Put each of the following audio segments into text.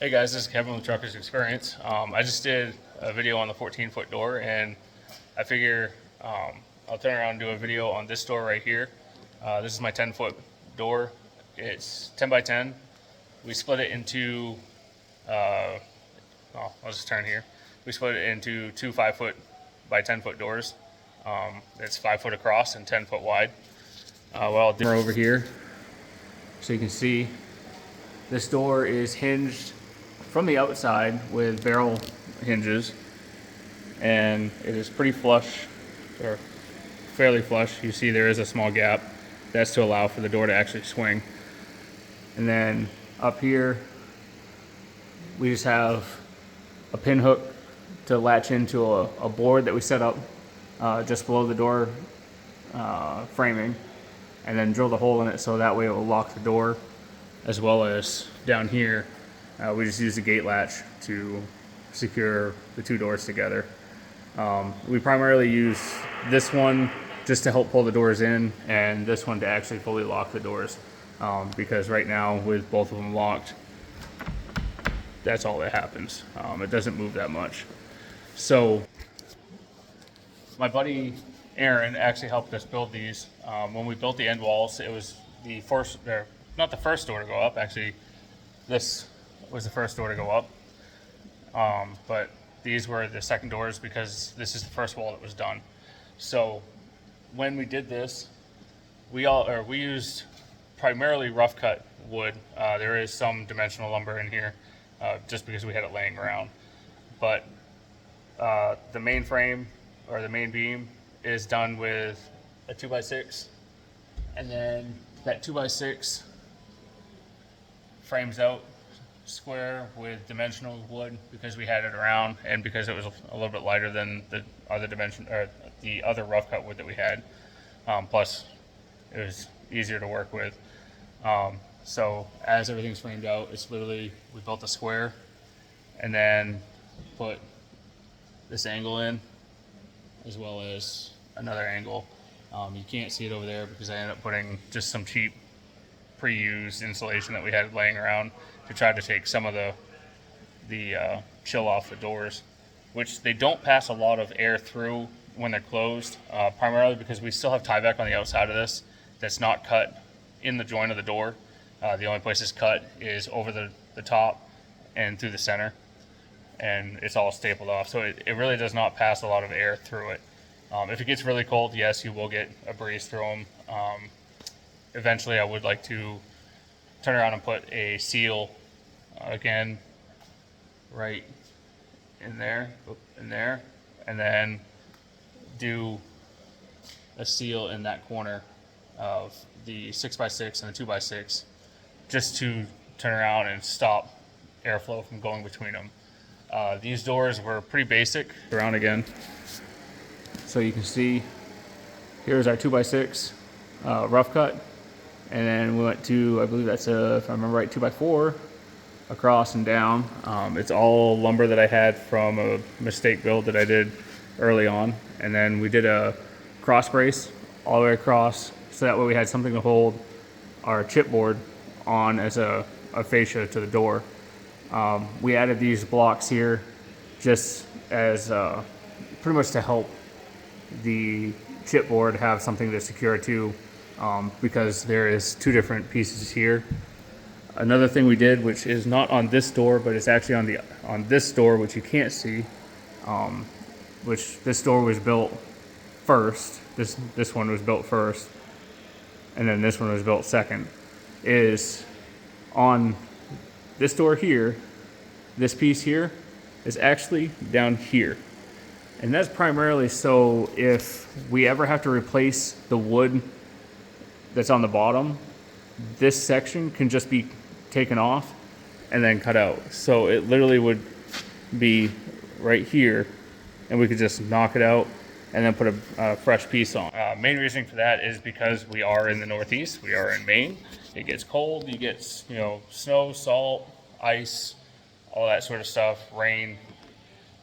Hey guys, this is Kevin with Truckers Experience. I just did a video on the 14-foot door, and I figure I'll turn around and do a video on this door right here. This is my 10-foot door. It's 10 by 10. We split it into, I'll just turn here. We split it into two 5-foot by 10-foot doors. It's 5 foot across and 10 foot wide. Well, over here, so you can see this door is hinged from the outside with barrel hinges, and it is pretty flush, or fairly flush. You see there is a small gap. That's to allow for the door to actually swing. And then up here, we just have a pin hook to latch into a board that we set up just below the door framing, and then drill the hole in it so that way it will lock the door. As well as down here, we just use the gate latch to secure the two doors together. We primarily use this one just to help pull the doors in, and this one to actually fully lock the doors, because right now with both of them locked, that's all that happens. It doesn't move that much. So my buddy Aaron actually helped us build these. When we built the end walls, it was the first, not the first door to go up, actually this was the first door to go up, but these were the second doors because this is the first wall that was done. So when we did this, we used primarily rough cut wood. There is some dimensional lumber in here just because we had it laying around, but the main frame, or the main beam, is done with a 2x6, and then that 2x6 frames out square with dimensional wood because we had it around, and because it was a little bit lighter than the other dimension, or the other rough cut wood that we had. Plus, it was easier to work with. So as everything's framed out, it's literally, we built a square and then put this angle in, as well as another angle. You can't see it over there because I ended up putting just some cheap pre-used insulation that we had laying around to try to take some of the chill off the doors, which they don't pass a lot of air through when they're closed, primarily because we still have Tyvek on the outside of this that's not cut in the joint of the door. The only place it's cut is over the top and through the center, and it's all stapled off, so it really does not pass a lot of air through it. If it gets really cold, yes, you will get a breeze through them. Eventually I would like to turn around and put a seal again right in there, and then do a seal in that corner of the 6x6 and the 2x6 just to turn around and stop airflow from going between them. These doors were pretty basic. Around again, so you can see here's our 2x6 rough cut, and then we went to, I believe that's if I remember right, 2x4 across and down. It's all lumber that I had from a mistake build that I did early on, and then we did a cross brace all the way across, so that way we had something to hold our chipboard on as a fascia to the door. We added these blocks here just as pretty much to help the chipboard have something to secure to, because there is two different pieces here. Another thing we did, which is not on this door, but it's actually on this door, which you can't see, which this door was built first. This one was built first, and then this one was built second. Is on this door here, this piece here is actually down here. And that's primarily so if we ever have to replace the wood that's on the bottom, this section can just be taken off and then cut out. So it literally would be right here, and we could just knock it out and then put a fresh piece on. Main reason for that is because we are in the Northeast, we are in Maine. It gets cold, you get snow, salt, ice, all that sort of stuff, rain,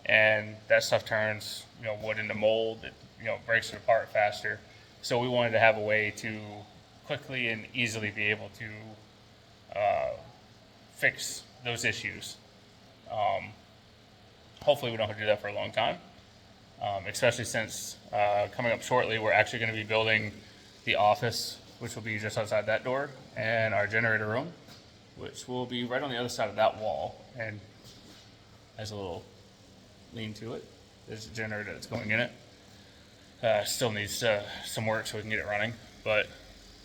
and that stuff turns wood into mold. It breaks it apart faster. So we wanted to have a way to quickly and easily be able to fix those issues. Hopefully we don't have to do that for a long time, especially since coming up shortly, we're actually going to be building the office, which will be just outside that door, and our generator room, which will be right on the other side of that wall, and has a little lean to it. There's a generator that's going in it. Still needs some work so we can get it running, but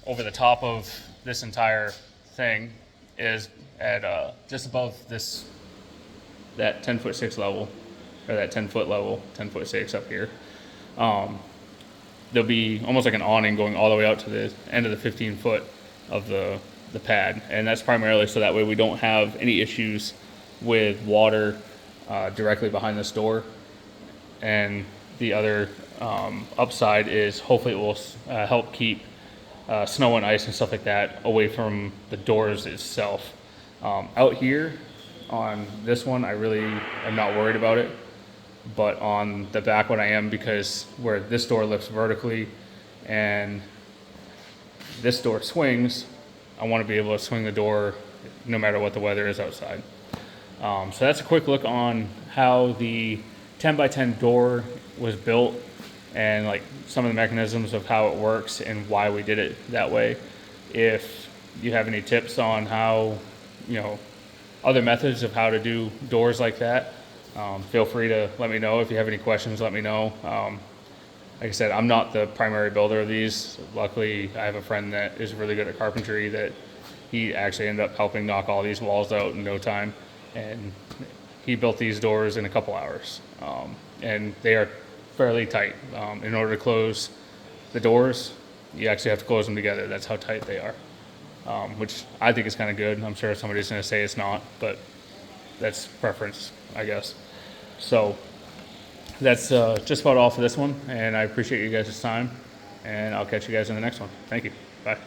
over the top of this entire thing is at just above that 10'6" level, or that 10-foot level, 10'6" up here. There'll be almost like an awning going all the way out to the end of the 15-foot of the pad, and that's primarily so that way we don't have any issues with water directly behind this door. And the other upside is hopefully it will help keep snow and ice and stuff like that away from the doors itself. Out here on this one, I really am not worried about it, but on the back one I am, because where this door lifts vertically and this door swings, I want to be able to swing the door no matter what the weather is outside. So that's a quick look on how the 10x10 door was built, and like some of the mechanisms of how it works and why we did it that way. If you have any tips on how, other methods of how to do doors like that, feel free to let me know. If you have any questions, let me know. Like I said, I'm not the primary builder of these. Luckily, I have a friend that is really good at carpentry that he actually ended up helping knock all these walls out in no time. And he built these doors in a couple hours. And they are fairly tight. In order to close the doors, you actually have to close them together. That's how tight they are, which I think is kind of good. I'm sure somebody's going to say it's not, but that's preference, I guess. So that's just about all for this one, and I appreciate you guys' time, and I'll catch you guys in the next one. Thank you. Bye.